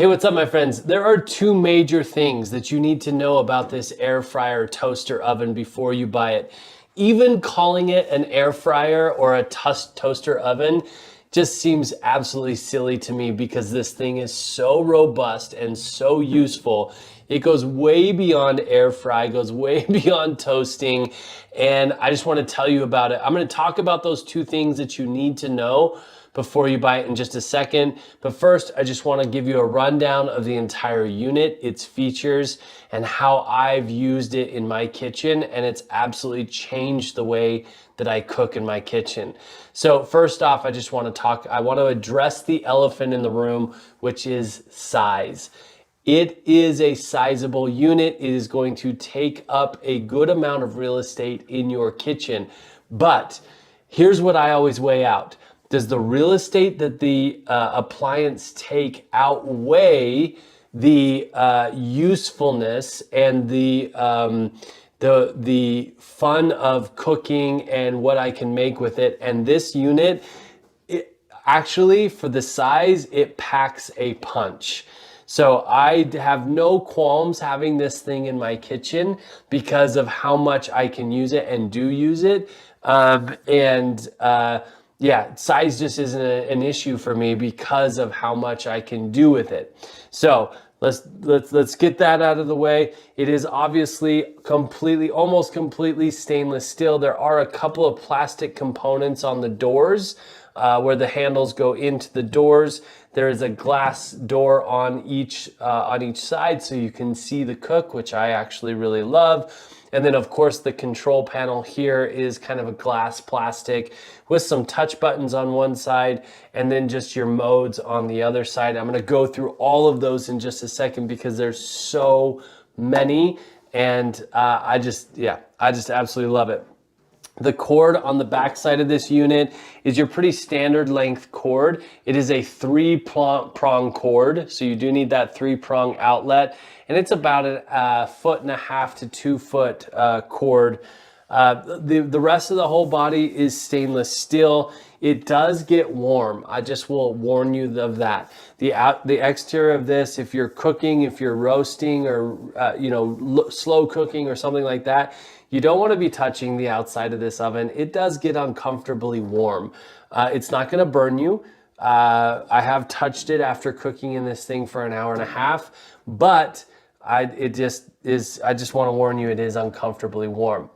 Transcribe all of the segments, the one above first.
Hey, what's up, my friends? There are two major things that you need to know about this air fryer toaster oven before you buy it. Even calling it an air fryer or a toaster oven just seems absolutely silly to me because this thing is so robust and so useful. It goes way beyond air fry, goes way beyond toasting, and I just want to tell you about it. I'm going to talk about those two things that you need to know before you buy it in just a second. But first, I just want to give you a rundown of the entire unit, its features, and how I've used it in my kitchen, and it's absolutely changed the way that I cook in my kitchen. So first off, I want to address the elephant in the room, which is size. It is a sizable unit. It is going to take up a good amount of real estate in your kitchen. But here's what I always weigh out. Does the real estate that the appliance take outweigh the usefulness and the fun of cooking and what I can make with it? And this unit, actually, for the size, it packs a punch. So I have no qualms having this thing in my kitchen because of how much I can use it and do use it. Yeah, size just isn't an issue for me because of how much I can do with it. So let's get that out of the way. It is obviously almost completely stainless steel. There are a couple of plastic components on the doors where the handles go into the doors. There is a glass door on each side so you can see the cook, which I actually really love. And then of course the control panel here is kind of a glass plastic with some touch buttons on one side and then just your modes on the other side. I'm gonna go through all of those in just a second because there's so many, and I just absolutely love it. The cord on the back side of this unit is your pretty standard length cord. It is a 3-prong cord, so you do need that 3-prong outlet, and it's about a 1.5 to 2 foot cord. The rest of the whole body is stainless steel. It does get warm. I just will warn you of that. The exterior of this, if you're cooking, if you're roasting, or slow cooking or something like that, you don't want to be touching the outside of this oven. It does get uncomfortably warm. It's not going to burn you. I have touched it after cooking in this thing for an hour and a half, but I just want to warn you, it is uncomfortably warm.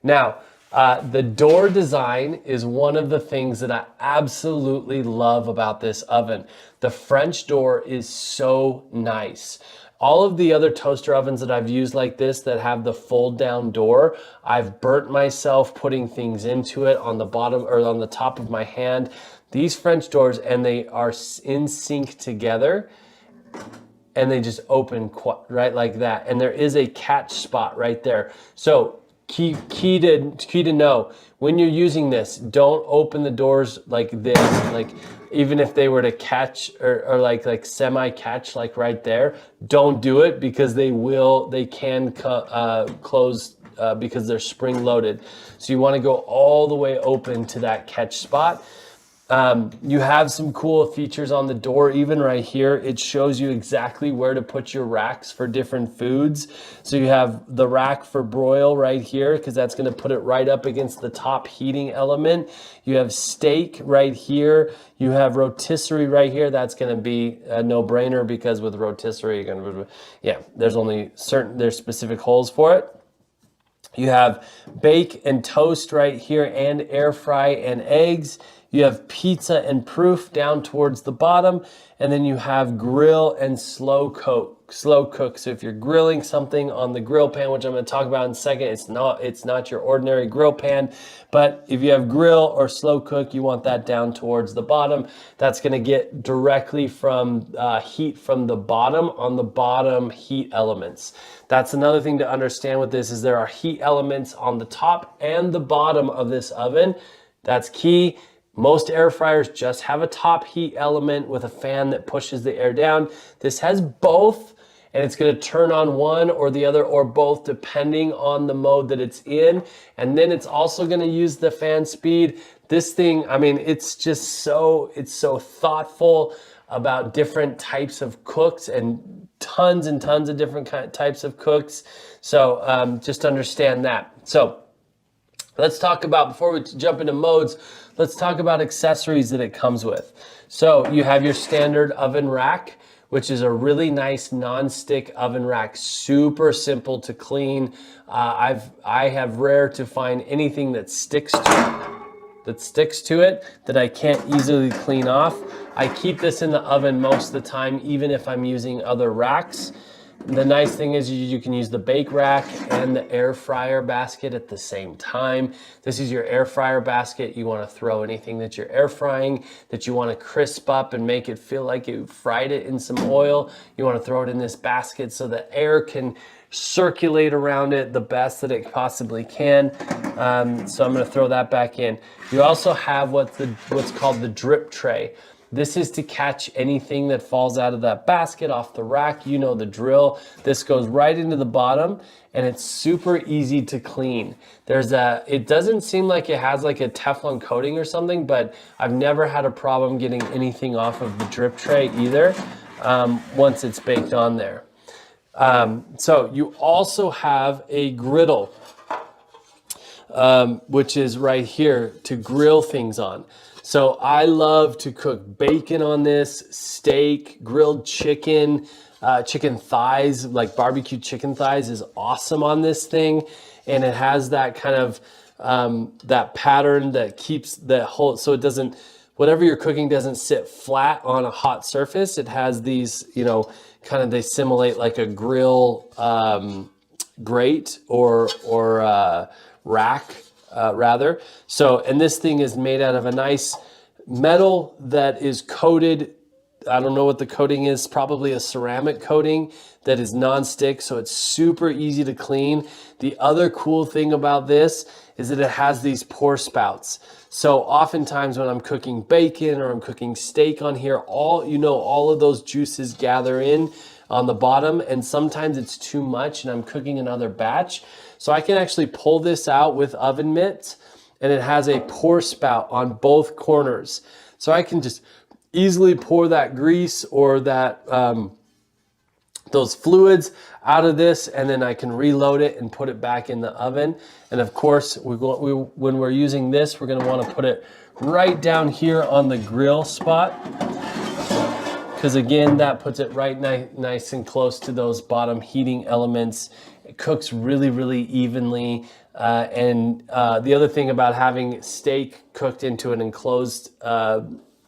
Now, the door design is one of the things that I absolutely love about this oven. The French door is so nice. All of the other toaster ovens that I've used like this that have the fold down door, I've burnt myself putting things into it on the bottom or on the top of my hand. These French doors, and they are in sync together, and they just open right like that. And there is a catch spot right there. So key to know, when you're using this, don't open the doors like this, like even if they were to catch or like semi catch, like right there, don't do it because they can close because they're spring loaded. So you want to go all the way open to that catch spot. You have some cool features on the door. Even right here, it shows you exactly where to put your racks for different foods. So you have the rack for broil right here, because that's going to put it right up against the top heating element. You have steak right here. You have rotisserie right here. That's going to be a no-brainer because with rotisserie, you're going to, there's specific holes for it. You have bake and toast right here, and air fry and eggs. You have pizza and proof down towards the bottom, and then you have grill and slow cook. So if you're grilling something on the grill pan, which I'm going to talk about in a second, it's not your ordinary grill pan, but if you have grill or slow cook, you want that down towards the bottom. That's going to get directly from heat from the bottom on the bottom heat elements. That's another thing to understand with this, is there are heat elements on the top and the bottom of this oven. That's key. Most air fryers just have a top heat element with a fan that pushes the air down. This has both, and it's going to turn on one or the other or both depending on the mode that it's in. And then it's also going to use the fan speed. This thing, I mean, it's so thoughtful. about different types of cooks and tons of different types of cooks. So just understand that. So let's talk about, before we jump into modes, let's talk about accessories that it comes with. So you have your standard oven rack, which is a really nice non-stick oven rack, super simple to clean. I have rare to find anything that sticks to it that I can't easily clean off. I keep this in the oven most of the time, even if I'm using other racks. The nice thing is you can use the bake rack and the air fryer basket at the same time. This is your air fryer basket. You want to throw anything that you're air frying, that you want to crisp up and make it feel like you fried it in some oil. You want to throw it in this basket so the air can circulate around it the best that it possibly can. So I'm going to throw that back in. You also have what's called the drip tray. This is to catch anything that falls out of that basket off the rack. You know the drill. This goes right into the bottom and it's super easy to clean. It doesn't seem like it has like a Teflon coating or something, but I've never had a problem getting anything off of the drip tray either once it's baked on there. So you also have a griddle, which is right here to grill things on. So I love to cook bacon on this, steak, grilled chicken, chicken thighs, like barbecue chicken thighs is awesome on this thing. And it has that kind of, that pattern that keeps the whole, so it doesn't, whatever you're cooking doesn't sit flat on a hot surface. It has these, kind of, they simulate like a grill grate or rack. Rather. So, and this thing is made out of a nice metal that is coated. I don't know what the coating is, probably a ceramic coating that is non-stick. So it's super easy to clean. The other cool thing about this is that it has these pour spouts. So oftentimes when I'm cooking bacon or I'm cooking steak on here, all of those juices gather in on the bottom, and sometimes it's too much and I'm cooking another batch. So I can actually pull this out with oven mitts, and it has a pour spout on both corners. So I can just easily pour that grease or that those fluids out of this, and then I can reload it and put it back in the oven. And of course, when we're using this, we're going to want to put it right down here on the grill spot, because again, that puts it right nice and close to those bottom heating elements. It cooks really, really evenly. And the other thing about having steak cooked into an enclosed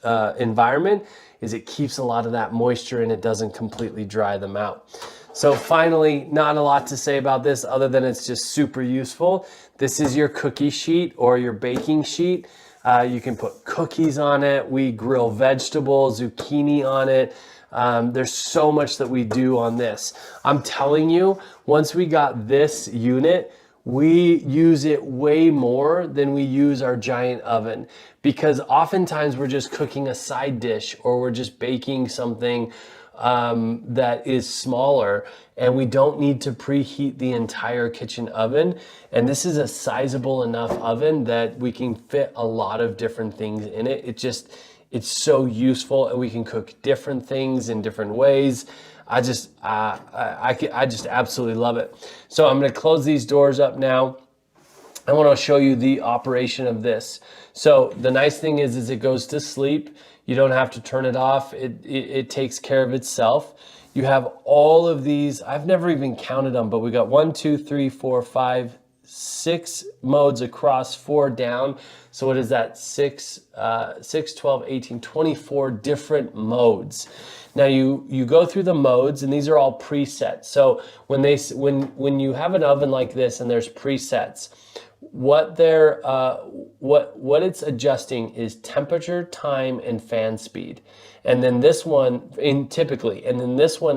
environment is it keeps a lot of that moisture and it doesn't completely dry them out. So finally, not a lot to say about this other than it's just super useful. This is your cookie sheet or your baking sheet. You can put cookies on it. We grill vegetables, zucchini on it. There's so much that we do on this. I'm telling you, once we got this unit, we use it way more than we use our giant oven, because oftentimes we're just cooking a side dish or we're just baking something that is smaller, and we don't need to preheat the entire kitchen oven. And this is a sizable enough oven that we can fit a lot of different things in it. It's so useful, and we can cook different things in different ways. I just absolutely love it. So I'm going to close these doors up now. I want to show you the operation of this. So the nice thing is it goes to sleep. You don't have to turn it off. It takes care of itself. You have all of these. I've never even counted them, but we got 1, 2, 3, 4, 5, 6 modes across, 4 down. So what is that? 6, 12, 18, 24 different modes. Now you go through the modes, and these are all presets. So when you have an oven like this and there's presets, what it's adjusting is temperature, time, and fan speed. And then this one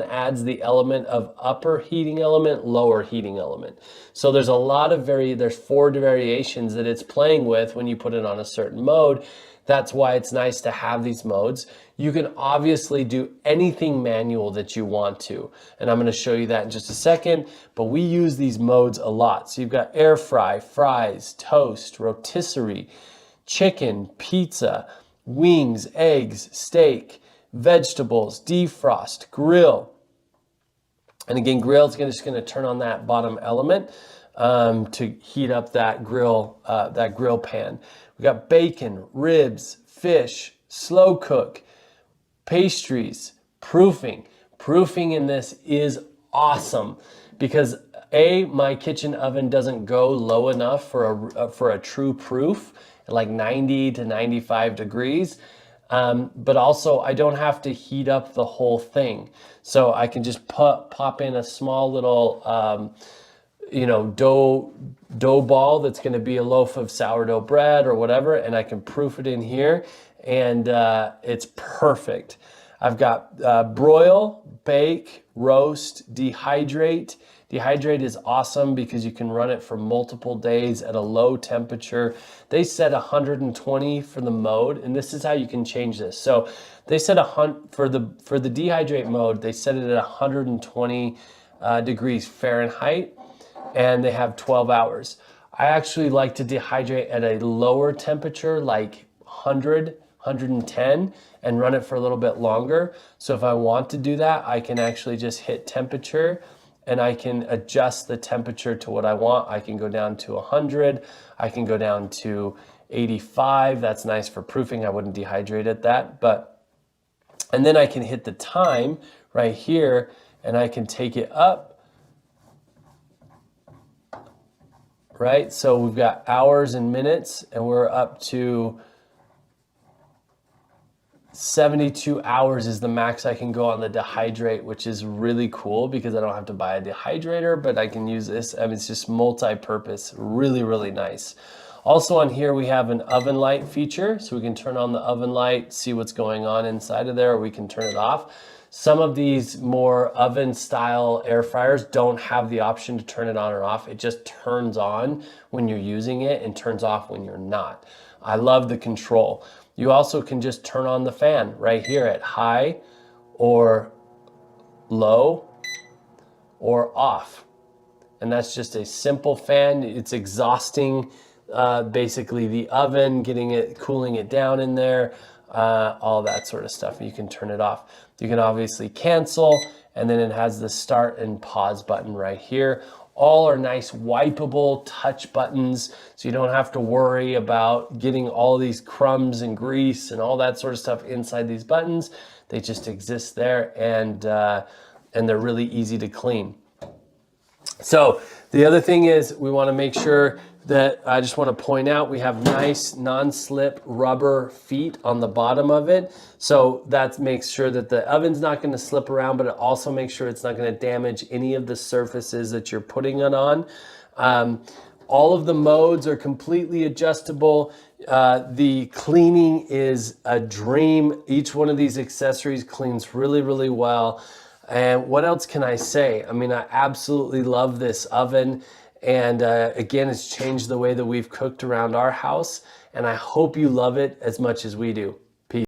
adds the element of upper heating element, lower heating element. So there's there's 4 variations that it's playing with when you put it on a certain mode. That's why it's nice to have these modes. You can obviously do anything manual that you want to, and I'm going to show you that in just a second, but we use these modes a lot. So you've got air fry, fries, toast, rotisserie, chicken, pizza, wings, eggs, steak, vegetables, defrost, grill. And again, grill is just going to turn on that bottom element to heat up that grill pan. We got bacon, ribs, fish, slow cook, pastries, proofing. Proofing in this is awesome because my kitchen oven doesn't go low enough for a true proof, like 90 to 95 degrees. But also I don't have to heat up the whole thing. So I can just pop in a small little, dough ball that's going to be a loaf of sourdough bread or whatever, and I can proof it in here, and it's perfect. I've got broil, bake, roast, dehydrate. Dehydrate is awesome because you can run it for multiple days at a low temperature. They said 120 for the mode, and this is how you can change this. So they said for the dehydrate mode, they set it at 120 degrees Fahrenheit, and they have 12 hours. I actually like to dehydrate at a lower temperature, like 100, 110, and run it for a little bit longer. So if I want to do that, I can actually just hit temperature and I can adjust the temperature to what I want. I can go down to 100, I can go down to 85. That's nice for proofing. I wouldn't dehydrate at that, and then I can hit the time right here and I can take it up, right? So we've got hours and minutes, and we're up to 72 hours is the max I can go on the dehydrate, which is really cool because I don't have to buy a dehydrator, but I can use this. I mean, it's just multi-purpose, really, really nice. Also on here, we have an oven light feature, so we can turn on the oven light, see what's going on inside of there, or we can turn it off. Some of these more oven style air fryers don't have the option to turn it on or off. It just turns on when you're using it and turns off when you're not. I love the control. You also can just turn on the fan right here at high or low or off. And that's just a simple fan. It's exhausting basically the oven, cooling it down in there, all that sort of stuff. You can turn it off. You can obviously cancel, and then it has the start and pause button right here. All are nice wipeable touch buttons, so you don't have to worry about getting all these crumbs and grease and all that sort of stuff inside these buttons. They just exist there, and they're really easy to clean. So the other thing is, we want to make sure that I just want to point out, we have nice non-slip rubber feet on the bottom of it. So that makes sure that the oven's not going to slip around, but it also makes sure it's not going to damage any of the surfaces that you're putting it on. All of the modes are completely adjustable. The cleaning is a dream. Each one of these accessories cleans really, really well. And what else can I say? I mean, I absolutely love this oven. And again, it's changed the way that we've cooked around our house. And I hope you love it as much as we do.